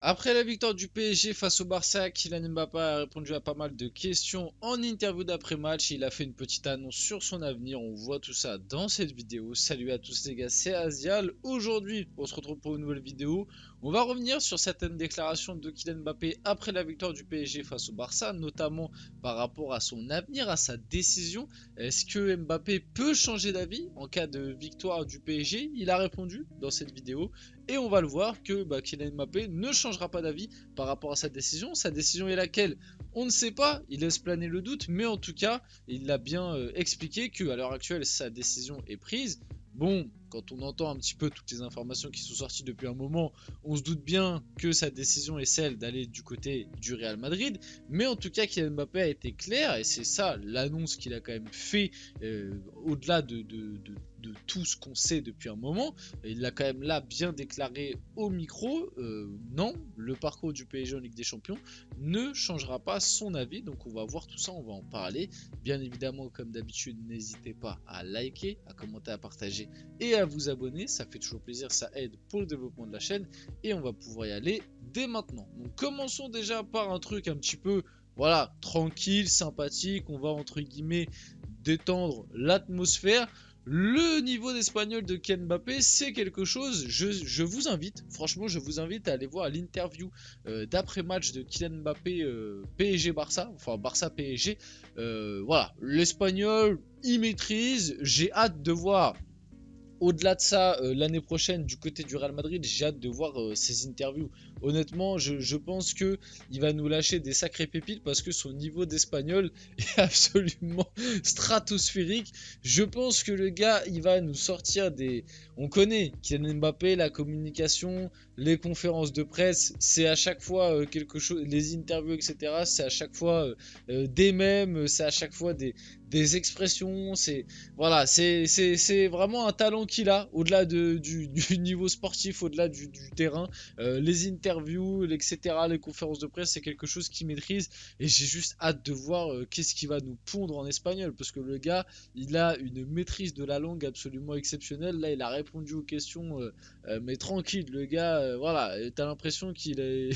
Après la victoire du PSG face au Barça, Kylian Mbappé a répondu à pas mal de questions en interview d'après-match. Il a fait une petite annonce sur son avenir. On voit tout ça dans cette vidéo. Salut à tous les gars, c'est Azial. Aujourd'hui, on se retrouve pour une nouvelle vidéo. On va revenir sur certaines déclarations de Kylian Mbappé après la victoire du PSG face au Barça, notamment par rapport à son avenir, à sa décision. Est-ce que Mbappé peut changer d'avis en cas de victoire du PSG? Il a répondu dans cette vidéo. Et on va le voir que Kylian Mbappé ne changera pas d'avis par rapport à sa décision. Sa décision est laquelle? On ne sait pas, il laisse planer le doute, mais en tout cas, il l'a bien expliqué qu'à l'heure actuelle, sa décision est prise. Bon, quand on entend un petit peu toutes les informations qui sont sorties depuis un moment, on se doute bien que sa décision est celle d'aller du côté du Real Madrid. Mais en tout cas, Kylian Mbappé a été clair, et c'est ça l'annonce qu'il a quand même fait au-delà de tout ce qu'on sait depuis un moment. Il l'a quand même là bien déclaré au micro. Non, le parcours du PSG en Ligue des Champions ne changera pas son avis. Donc on va voir tout ça, on va en parler. Bien évidemment, comme d'habitude, n'hésitez pas à liker, à commenter, à partager et à vous abonner. Ça fait toujours plaisir, ça aide pour le développement de la chaîne. Et on va pouvoir y aller dès maintenant. Donc commençons déjà par un truc un petit peu, voilà, tranquille, sympathique. On va entre guillemets détendre l'atmosphère. Le niveau d'espagnol de Ken Mbappé, c'est quelque chose, je vous invite, franchement, je vous invite à aller voir l'interview d'après-match de Kylian Mbappé PSG-Barça, enfin Barça-PSG. Voilà, l'espagnol, il maîtrise, j'ai hâte de voir au-delà de ça, l'année prochaine, du côté du Real Madrid, j'ai hâte de voir ses interviews. Honnêtement, je pense que il va nous lâcher des sacrées pépites parce que son niveau d'espagnol est absolument stratosphérique. Je pense que le gars, il va nous sortir des... On connaît Kylian Mbappé, la communication, les conférences de presse, c'est à chaque fois quelque chose, les interviews, etc. C'est à chaque fois des mèmes, c'est à chaque fois des expressions, c'est voilà, c'est vraiment un talent qu'il a, au-delà du niveau sportif, au-delà du terrain. Les interviews, etc., les conférences de presse, c'est quelque chose qu'il maîtrise. Et j'ai juste hâte de voir qu'est-ce qu'il va nous pondre en espagnol. Parce que le gars, il a une maîtrise de la langue absolument exceptionnelle. Là, il a répondu aux questions, mais tranquille. Le gars, voilà, t'as l'impression il,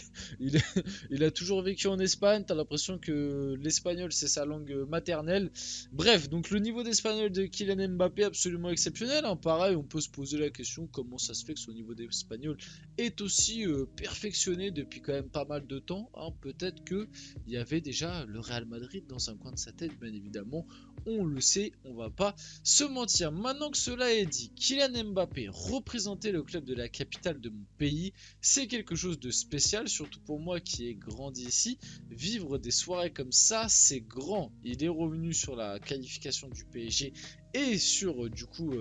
il a toujours vécu en Espagne. T'as l'impression que l'espagnol, c'est sa langue maternelle. Bref, donc le niveau d'espagnol de Kylian Mbappé absolument exceptionnel. Hein. Pareil, on peut se poser la question comment ça se fait que son niveau d'espagnol est aussi perfectionné depuis quand même pas mal de temps. Hein. Peut-être que il y avait déjà le Real Madrid dans un coin de sa tête, bien évidemment. On le sait, on va pas se mentir. Maintenant que cela est dit, Kylian Mbappé représenter le club de la capitale de mon pays, c'est quelque chose de spécial, surtout pour moi qui ai grandi ici. Vivre des soirées comme ça, c'est grand. Il est revenu sur la qualification du PSG et sur du coup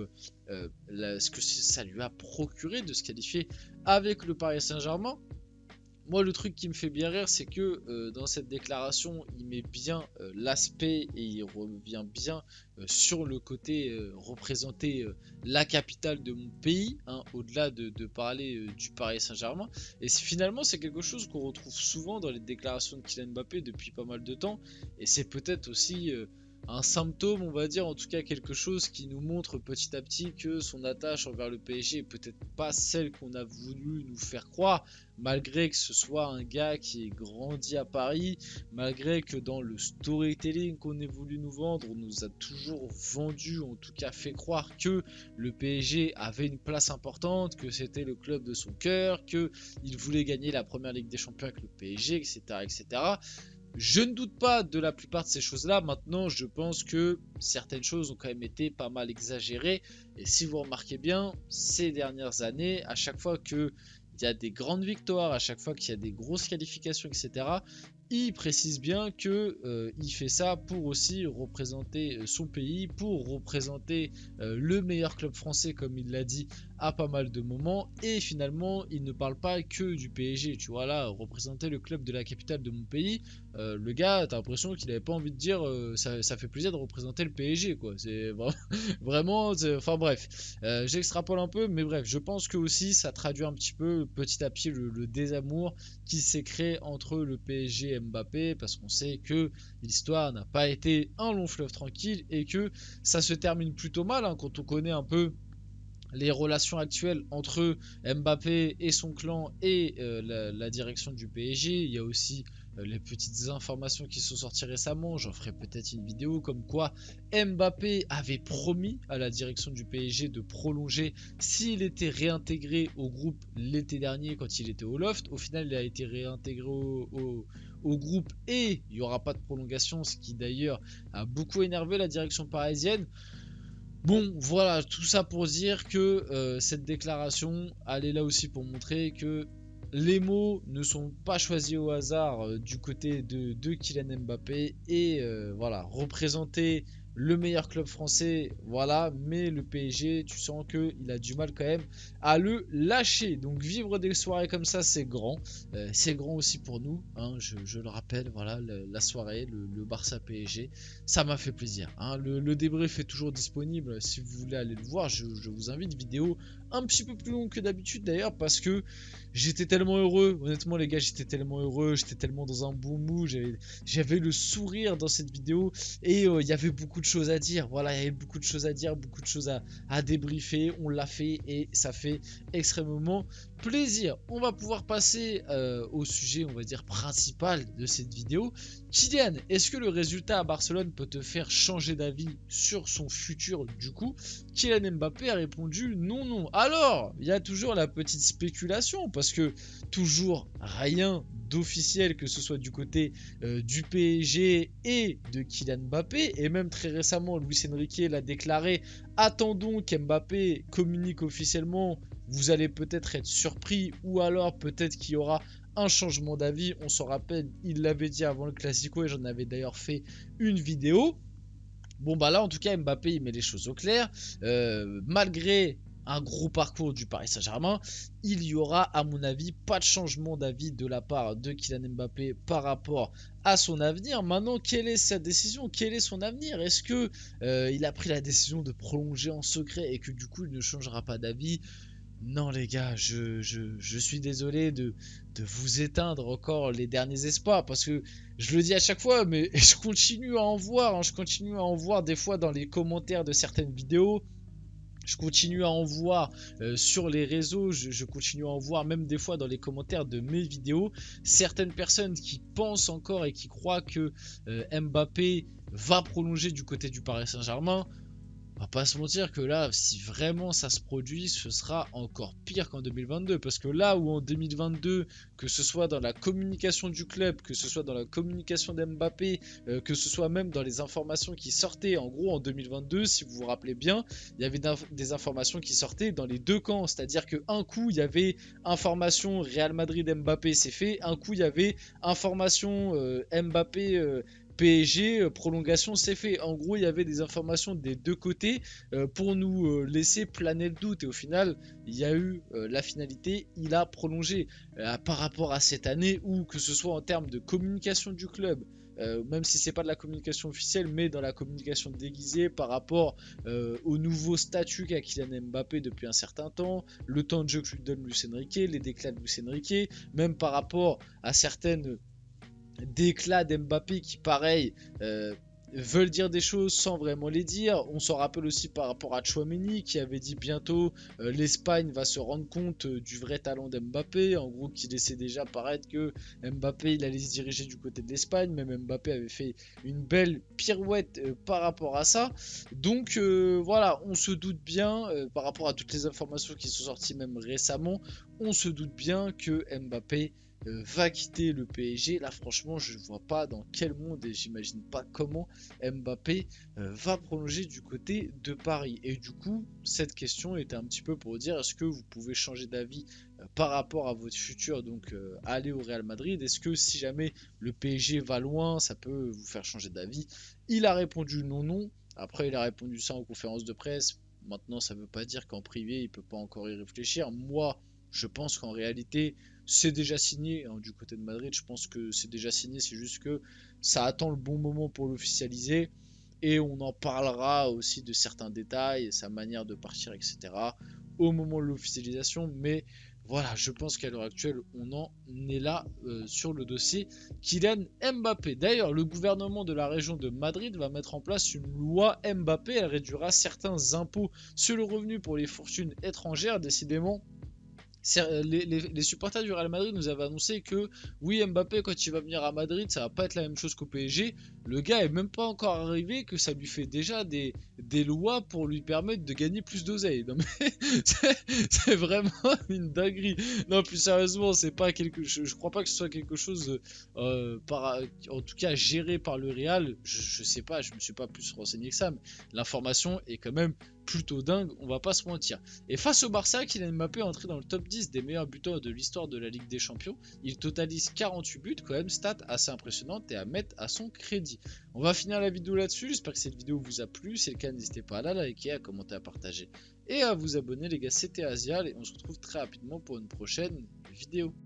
ce que ça lui a procuré de se qualifier avec le Paris Saint-Germain. Moi, le truc qui me fait bien rire, c'est que dans cette déclaration, il met bien l'aspect et il revient bien sur le côté représenter la capitale de mon pays, hein, au-delà de parler du Paris Saint-Germain. Et finalement, c'est quelque chose qu'on retrouve souvent dans les déclarations de Kylian Mbappé depuis pas mal de temps. Et c'est peut-être aussi un symptôme, on va dire, en tout cas quelque chose qui nous montre petit à petit que son attache envers le PSG est peut-être pas celle qu'on a voulu nous faire croire, malgré que ce soit un gars qui est grandi à Paris, malgré que dans le storytelling qu'on ait voulu nous vendre, on nous a toujours vendu, en tout cas fait croire que le PSG avait une place importante, que c'était le club de son cœur, qu'il voulait gagner la première Ligue des Champions avec le PSG, etc., etc. Je ne doute pas de la plupart de ces choses-là. Maintenant, je pense que certaines choses ont quand même été pas mal exagérées. Et si vous remarquez bien, ces dernières années, à chaque fois qu'il y a des grandes victoires, à chaque fois qu'il y a des grosses qualifications, etc., il précise bien que il fait ça pour aussi représenter son pays, pour représenter le meilleur club français, comme il l'a dit à pas mal de moments. Et finalement, il ne parle pas que du PSG. Tu vois là, représenter le club de la capitale de mon pays. Le gars, t'as l'impression qu'il avait pas envie de dire ça fait plaisir de représenter le PSG, quoi. C'est vraiment, enfin bref, j'extrapole un peu, mais bref, je pense que aussi ça traduit un petit peu petit à petit le désamour qui s'est créé entre le PSG et Mbappé, parce qu'on sait que l'histoire n'a pas été un long fleuve tranquille et que ça se termine plutôt mal, hein, quand on connaît un peu les relations actuelles entre Mbappé et son clan et la direction du PSG. Il y a aussi les petites informations qui sont sorties récemment. J'en ferai peut-être une vidéo comme quoi Mbappé avait promis à la direction du PSG de prolonger s'il était réintégré au groupe l'été dernier quand il était au Loft. Au final, il a été réintégré au groupe et il n'y aura pas de prolongation, ce qui d'ailleurs a beaucoup énervé la direction parisienne. Bon, voilà, tout ça pour dire que cette déclaration, elle est là aussi pour montrer que les mots ne sont pas choisis au hasard du côté de Kylian Mbappé et voilà, représenter le meilleur club français, voilà, mais le PSG, tu sens qu'il a du mal quand même à le lâcher. Donc vivre des soirées comme ça, c'est grand. C'est grand aussi pour nous, hein, je le rappelle, voilà, la soirée, le Barça PSG, ça m'a fait plaisir, hein. Le débrief est toujours disponible, si vous voulez aller le voir, je vous invite. Vidéo un petit peu plus longue que d'habitude d'ailleurs, parce que j'étais tellement heureux, honnêtement les gars, j'étais tellement heureux, j'étais tellement dans un bon mood, j'avais le sourire dans cette vidéo, et il y avait beaucoup de choses à dire, voilà, il y avait beaucoup de choses à dire, beaucoup de choses à débriefer, on l'a fait, et ça fait extrêmement plaisir. On va pouvoir passer au sujet, on va dire, principal de cette vidéo. Kylian, est-ce que le résultat à Barcelone peut te faire changer d'avis sur son futur du coup? Kylian Mbappé a répondu non, non. Alors, il y a toujours la petite spéculation, parce que toujours rien d'officiel, que ce soit du côté du PSG et de Kylian Mbappé, et même très récemment Luis Enrique l'a déclaré, attendons qu'Mbappé communique officiellement, vous allez peut-être être surpris, ou alors peut-être qu'il y aura un changement d'avis. On s'en rappelle, il l'avait dit avant le Classico et j'en avais d'ailleurs fait une vidéo. Bon bah là en tout cas Mbappé il met les choses au clair, malgré un gros parcours du Paris Saint-Germain, il y aura à mon avis pas de changement d'avis de la part de Kylian Mbappé par rapport à son avenir. Maintenant, quelle est sa décision? Quel est son avenir? Est-ce que il a pris la décision de prolonger en secret et que du coup il ne changera pas d'avis? Non les gars, je suis désolé de vous éteindre encore les derniers espoirs, parce que je le dis à chaque fois, mais je continue à en voir, hein, je continue à en voir des fois dans les commentaires de certaines vidéos, je continue à en voir sur les réseaux, je continue à en voir même des fois dans les commentaires de mes vidéos, certaines personnes qui pensent encore et qui croient que Mbappé va prolonger du côté du Paris Saint-Germain. On va pas se mentir que là, si vraiment ça se produit, ce sera encore pire qu'en 2022. Parce que là où en 2022, que ce soit dans la communication du club, que ce soit dans la communication d'Mbappé, que ce soit même dans les informations qui sortaient, en gros en 2022, si vous vous rappelez bien, il y avait des informations qui sortaient dans les deux camps. C'est-à-dire qu'un coup, il y avait information Real Madrid Mbappé, c'est fait. Un coup, il y avait information Mbappé... PSG, prolongation, c'est fait. En gros, il y avait des informations des deux côtés pour nous laisser planer le doute. Et au final, il y a eu la finalité, il a prolongé. Par rapport à cette année, où que ce soit en termes de communication du club, même si c'est pas de la communication officielle, mais dans la communication déguisée par rapport au nouveau statut qu'a Kylian Mbappé depuis un certain temps, le temps de jeu que lui donne Luis Enrique, les déclats de Luis Enrique, même par rapport à certaines d'éclats d'Mbappé qui, pareil, veulent dire des choses sans vraiment les dire. On s'en rappelle aussi par rapport à Tchouaméni qui avait dit bientôt l'Espagne va se rendre compte du vrai talent d'Mbappé. En gros, qui laissait déjà paraître que Mbappé il allait se diriger du côté de l'Espagne. Même Mbappé avait fait une belle pirouette par rapport à ça. Donc voilà, on se doute bien par rapport à toutes les informations qui sont sorties même récemment, on se doute bien que Mbappé va quitter le PSG. Là franchement je vois pas dans quel monde, et j'imagine pas comment Mbappé va prolonger du côté de Paris. Et du coup cette question était un petit peu pour dire, est-ce que vous pouvez changer d'avis par rapport à votre futur, donc aller au Real Madrid? Est-ce que si jamais le PSG va loin, ça peut vous faire changer d'avis? Il a répondu non, non. Après il a répondu ça en conférence de presse. Maintenant ça veut pas dire qu'en privé il peut pas encore y réfléchir. Moi je pense qu'en réalité c'est déjà signé, hein, du côté de Madrid. Je pense que c'est déjà signé, c'est juste que ça attend le bon moment pour l'officialiser. Et on en parlera aussi de certains détails, sa manière de partir, etc. au moment de l'officialisation. Mais Voilà, je pense qu'à l'heure actuelle, on en est là sur le dossier Kylian Mbappé. D'ailleurs, le gouvernement de la région de Madrid va mettre en place une loi Mbappé. Elle réduira certains impôts sur le revenu pour les fortunes étrangères. Décidément, les supporters du Real Madrid nous avaient annoncé que oui, Mbappé, quand il va venir à Madrid, ça va pas être la même chose qu'au PSG. Le gars est même pas encore arrivé que ça lui fait déjà des lois pour lui permettre de gagner plus d'oseille. Non mais c'est vraiment une dinguerie. Non, plus sérieusement, c'est pas quelque je crois pas que ce soit quelque chose en tout cas géré par le Real. Je sais pas, je me suis pas plus renseigné que ça, mais l'information est quand même plutôt dingue, on va pas se mentir. Et face au Barça, Kylian Mbappé est entré dans le top 10 des meilleurs buteurs de l'histoire de la Ligue des Champions. Il totalise 48 buts, quand même, stat assez impressionnante et à mettre à son crédit. On va finir la vidéo là-dessus, j'espère que cette vidéo vous a plu. Si c'est le cas, n'hésitez pas à la liker, à commenter, à partager et à vous abonner les gars, c'était Asial et on se retrouve très rapidement pour une prochaine vidéo.